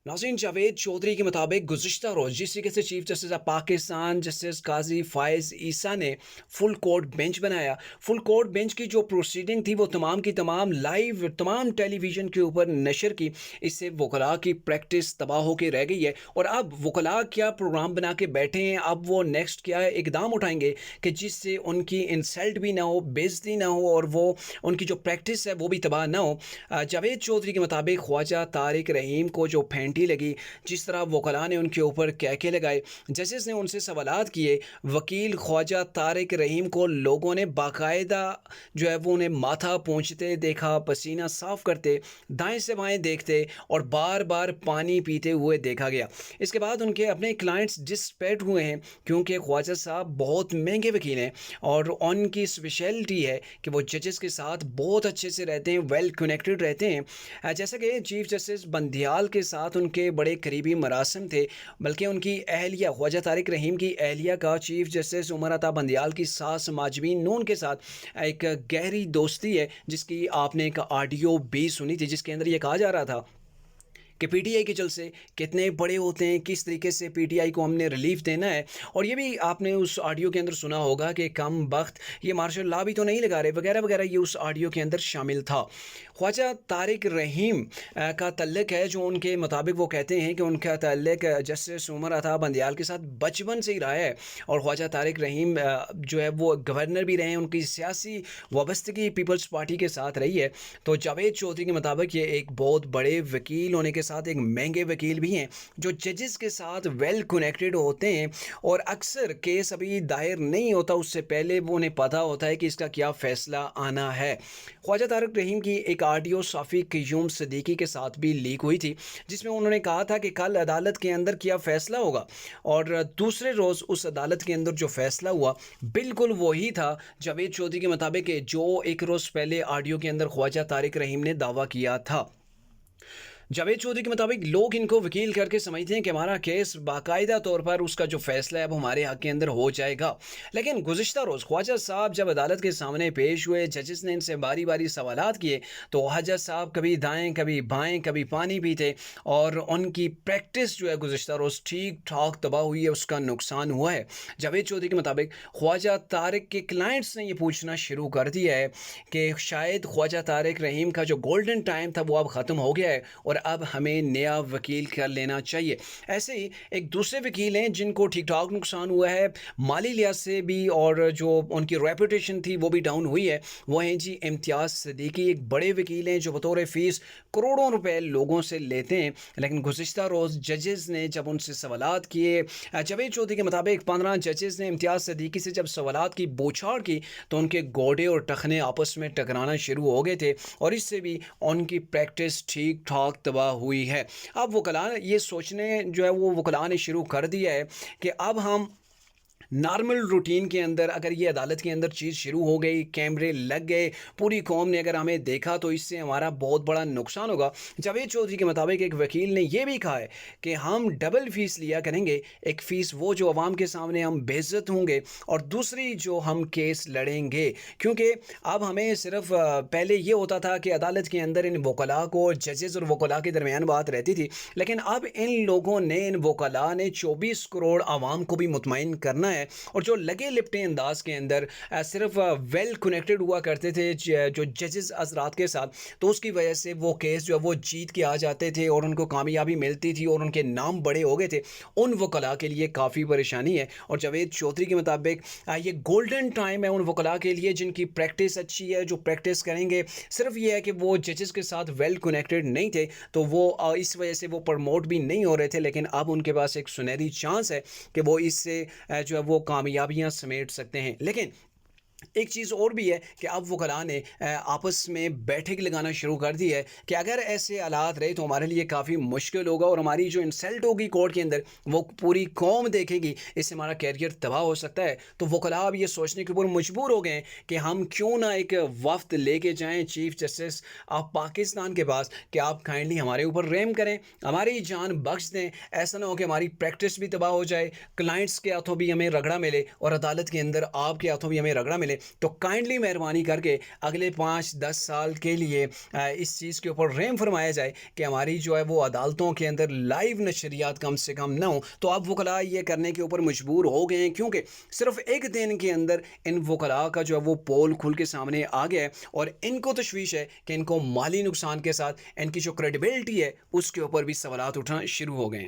नाज़रीन, जावेद चौधरी के मुताबिक गुज़िश्ता रोज़ जिस तरीके से chief justice of Pakistan justice Qazi Faez Isa ने फुल कोर्ट बेंच बनाया। फुल कोर्ट बेंच की जो प्रोसीडिंग थी वो तमाम की तमाम लाइव तमाम टेलीविज़न के ऊपर नशर की। इससे वकला की प्रैक्टिस तबाह होकर रह गई है और अब वकला क्या प्रोग्राम बना के बैठे हैं। अब वो नेक्स्ट क्या इकदाम उठाएंगे कि जिससे उनकी इंसल्ट भी ना हो, बेइज्जती ना हो और वो उनकी जो प्रैक्टिस है वो भी तबाह ना हो। जावेद चौधरी के मुताबिक ख्वाजा तारिक रहीम को जो फेंटी लगी, जिस तरह वकला ने उनके ऊपर कहके लगाए, जजेस ने उनसे सवालात किए, वकील ख्वाजा तारिक रहीम को लोगों ने बाकायदा जो है वो उन्हें माथा पोंछते देखा, पसीना साफ करते, दाएं से बाएं देखते और बार बार पानी पीते हुए देखा गया। इसके बाद उनके अपने क्लाइंट्स डिसपेट हुए हैं क्योंकि ख्वाजा साहब बहुत महंगे वकील हैं और उनकी स्पेशलिटी है कि वो जजेस के साथ बहुत अच्छे से रहते हैं, वेल कनेक्टेड रहते हैं। जैसा कि चीफ जस्टिस बंदियाल के साथ उनके बड़े करीबी मरासिम थे, बल्कि उनकी अहलिया ख्वाजा तारिक रहीम की अहलिया का चीफ जस्टिस उमर अता बंदियाल की सास माजबीन नून के साथ एक गहरी दोस्ती है, जिसकी आपने एक ऑडियो भी सुनी थी जिसके अंदर ये कहा जा रहा था कि पीटीआई के जलसे कितने बड़े होते हैं, किस तरीके से पीटीआई को हमने रिलीफ देना है। और ये भी आपने उस ऑडियो के अंदर सुना होगा कि कम वक्त ये मार्शल लॉ भी तो नहीं लगा रहे वगैरह वगैरह, ये उस ऑडियो के अंदर शामिल था। ख्वाजा तारिक रहीम का तल्लक है जो उनके मुताबिक वो कहते हैं कि उनका तल्लक जस्टिस उमर अता बंदियाल के साथ बचपन से ही रहा है और ख्वाजा तारिक रहीम जो है वो गवर्नर भी रहे हैं, उनकी सियासी वाबस्तगी पीपल्स पार्टी के साथ रही है। तो जावेद चौधरी के मुताबिक ये एक बहुत बड़े वकील होने के साथ एक महंगे वकील भी हैं जो जजेस के साथ वेल कनेक्टेड होते हैं और अक्सर केस अभी दायर नहीं होता उससे पहले वो उन्हें पता होता है कि इसका क्या फ़ैसला आना है। ख्वाजा तारिक रहीम की एक ऑडियो साफ़ी क़य्यूम सिद्दीकी के साथ भी लीक हुई थी जिसमें उन्होंने कहा था कि कल अदालत के अंदर क्या फ़ैसला होगा और दूसरे रोज़ उस अदालत के अंदर जो फ़ैसला हुआ बिल्कुल वही था जावेद चौधरी के मुताबिक जो एक रोज़ पहले ऑडियो के अंदर ख्वाजा तारिक रहीम ने दावा किया था। जावेद चौधरी के मुताबिक लोग इनको वकील करके समझते हैं कि हमारा केस बाकायदा तौर पर उसका जो फैसला है वो हमारे हक के अंदर हो जाएगा। लेकिन गुज़िश्ता रोज़ ख्वाजा साहब जब अदालत के सामने पेश हुए, जजेस ने इनसे बारी बारी सवालात किए तो ख्वाजा साहब कभी दाएं कभी बाएं कभी पानी पीते और उनकी प्रैक्टिस जो है गुज़िश्ता रोज़ ठीक ठाक तबाह हुई है, उसका नुकसान हुआ है। जावेद चौधरी के मुताबिक ख्वाजा तारिक के क्लाइंट्स ने ये पूछना शुरू कर दिया है कि शायद ख्वाजा तारिक रहीम का जो गोल्डन टाइम था वो अब ख़त्म हो गया है और अब हमें नया वकील कर लेना चाहिए। ऐसे ही एक दूसरे वकील हैं जिनको ठीक ठाक नुकसान हुआ है माली लिहाज से भी और जो उनकी रेपुटेशन थी वो भी डाउन हुई है, वो हैं जी इम्तियाज़ सिद्दीकी। एक बड़े वकील हैं जो बतौर फ़ीस करोड़ों रुपए लोगों से लेते हैं, लेकिन गुज़िश्ता रोज़ जजेस ने जब उनसे सवालात किए, जावेद चौधरी के मुताबिक 15 जजेस ने इम्तियाज़ सिद्दीकी से जब सवालात की बौछार की तो उनके गोडे और टखने आपस में टकराना शुरू हो गए थे और इससे भी उनकी प्रैक्टिस ठीक ठाक तबाह हुई है। अब वकला ये सोचने जो है वो वकला ने शुरू कर दिया है कि अब हम नॉर्मल रूटीन के अंदर अगर ये अदालत के अंदर चीज़ शुरू हो गई, कैमरे लग गए, पूरी कौम ने अगर हमें देखा तो इससे हमारा बहुत बड़ा नुकसान होगा। जावेद चौधरी के मुताबिक एक वकील ने यह भी कहा है कि हम डबल फ़ीस लिया करेंगे, एक फ़ीस वो जो अवाम के सामने हम बेइज्जत होंगे और दूसरी जो हम केस लड़ेंगे, क्योंकि अब हमें सिर्फ पहले ये होता था कि अदालत के अंदर इन वकला को जजेस और वकला के दरमियान बात रहती थी, लेकिन अब इन लोगों ने इन वकला ने 24 करोड़ आवाम को भी मुतमईन करना है और जो लगे लिपटे अंदाज के अंदर सिर्फ वेल कनेक्टेड हुआ करते थे जो जजेस हजरात के साथ, तो उसकी वजह से वो केस जो है वो जीत के आ जाते थे और उनको कामयाबी मिलती थी और उनके नाम बड़े हो गए थे। उन वकला के लिए काफ़ी परेशानी है और जावेद चौधरी के मुताबिक ये गोल्डन टाइम है उन वकला के लिए जिनकी प्रैक्टिस अच्छी है, जो प्रैक्टिस करेंगे। सिर्फ ये है कि वो जजेस के साथ वेल कनेक्टेड नहीं थे तो वो इस वजह से वो प्रमोट भी नहीं हो रहे थे, लेकिन अब उनके पास एक सुनहरी चांस है कि वो इससे जो है वो कामयाबियां समेट सकते हैं। लेकिन एक चीज़ और भी है कि अब वकला ने आपस में बैठक लगाना शुरू कर दी है कि अगर ऐसे हालात रहे तो हमारे लिए काफ़ी मुश्किल होगा और हमारी जो इंसल्ट होगी कोर्ट के अंदर वो पूरी कौम देखेगी, इससे हमारा कैरियर तबाह हो सकता है। तो वकला अब ये सोचने के ऊपर मजबूर हो गए हैं कि हम क्यों ना एक वफ्त लेके जाएं चीफ जस्टिस ऑफ पाकिस्तान के पास कि आप काइंडली हमारे ऊपर रहम करें, हमारी जान बख्श दें। ऐसा ना हो कि हमारी प्रैक्टिस भी तबाह हो जाए, क्लाइंट्स के हाथों भी हमें रगड़ा मिले और अदालत के अंदर आपके हाथों भी हमें रगड़ा मिले। मिले, तो काइंडली मेहरबानी करके अगले 5-10 साल के लिए इस चीज़ के ऊपर रहम फरमाया जाए कि हमारी जो है वो अदालतों के अंदर लाइव नशरियात कम से कम ना हो। तो अब वकला ये करने के ऊपर मजबूर हो गए हैं, क्योंकि सिर्फ एक दिन के अंदर इन वकला का जो है वो पोल खुल के सामने आ गया है और इनको तशवीश है कि इनको माली नुकसान के साथ इनकी जो क्रेडिबिलिटी है उसके ऊपर भी सवालात उठना शुरू हो गए हैं।